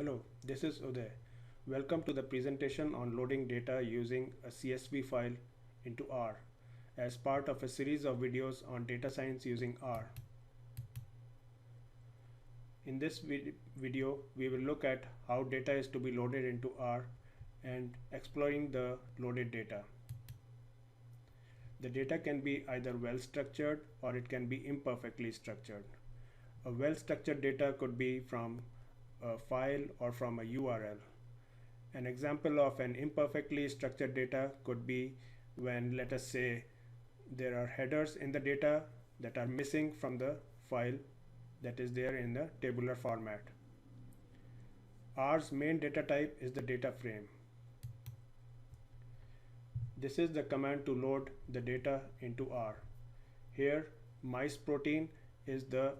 Hello, this is Uday. Welcome to the presentation on loading data using a CSV file into R as part of a series of videos on data science using R. In this video, we will look at how data is to be loaded into R and exploring the loaded data. The data can be either well structured or it can be imperfectly structured. A well structured data could be from a file or from a URL. An example of an imperfectly structured data could be when, let us say, there are headers in the data that are missing from the file that is there in the tabular format. R's main data type is the data frame. This is the command to load the data into R. Here, mice protein is the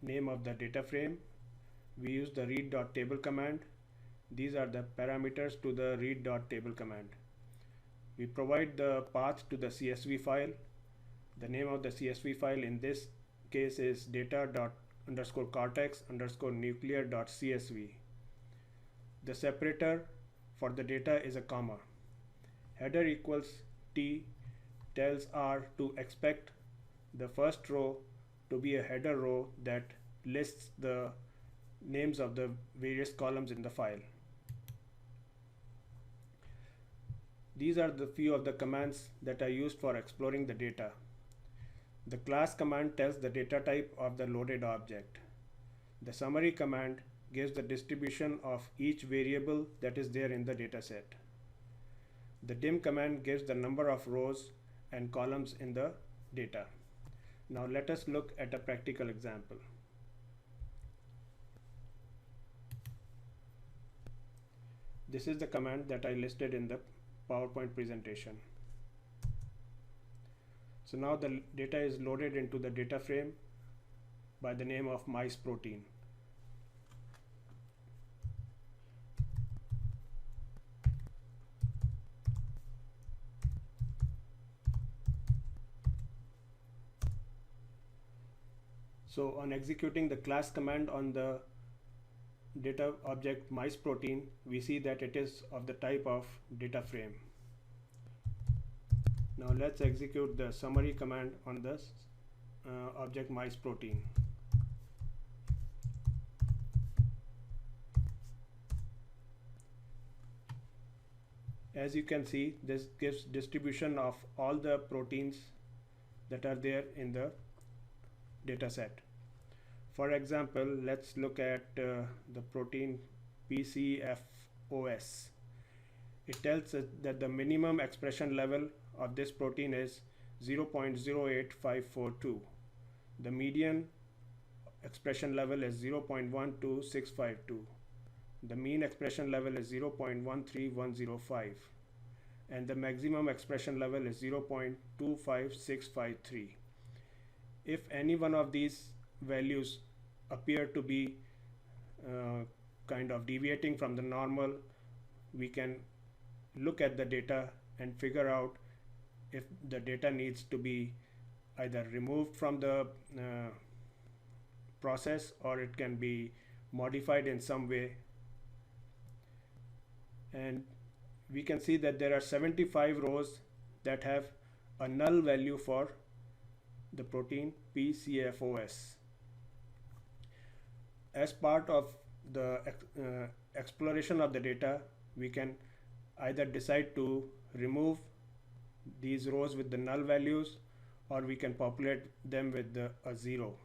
name of the data frame. We use the read.table command. These are the parameters to the read.table command. We provide the path to the CSV file. The name of the CSV file in this case is data.cortex_nuclear.csv. The separator for the data is a comma. Header equals T tells R to expect the first row to be a header row that lists the names of the various columns in the file. These are the few of the commands that are used for exploring the data. The class command tells the data type of the loaded object. The summary command gives the distribution of each variable that is there in the dataset. The dim command gives the number of rows and columns in the data. Now let us look at a practical example. This is the command that I listed in the PowerPoint presentation. So now the data is loaded into the data frame by the name of mice protein. So on executing the class command on the data object mice protein, we see that it is of the type of data frame. Now let's execute the summary command on this object mice protein. As you can see, this gives distribution of all the proteins that are there in the data set. For example, let's look at the protein PCFOS. It tells us that the minimum expression level of this protein is 0.08542. The median expression level is 0.12652. The mean expression level is 0.13105. And the maximum expression level is 0.25653. If any one of these values appear to be kind of deviating from the normal, we can look at the data and figure out if the data needs to be either removed from the process or it can be modified in some way. And we can see that there are 75 rows that have a null value for the protein PCFOS. As part of the exploration of the data, we can either decide to remove these rows with the null values, or we can populate them with a 0.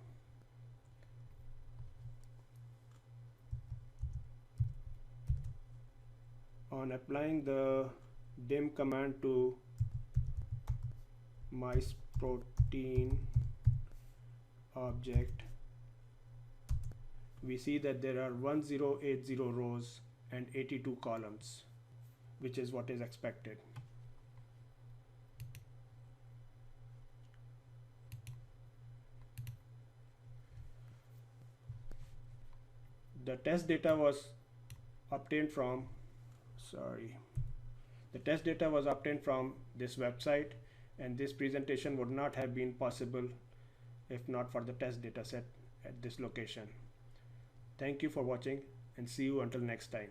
On applying the dim command to mice protein object, we see that there are 1080 rows and 82 columns, which is what is expected. The test data was obtained from this website, and this presentation would not have been possible if not for the test data set at this location. Thank you for watching. and see you until next time.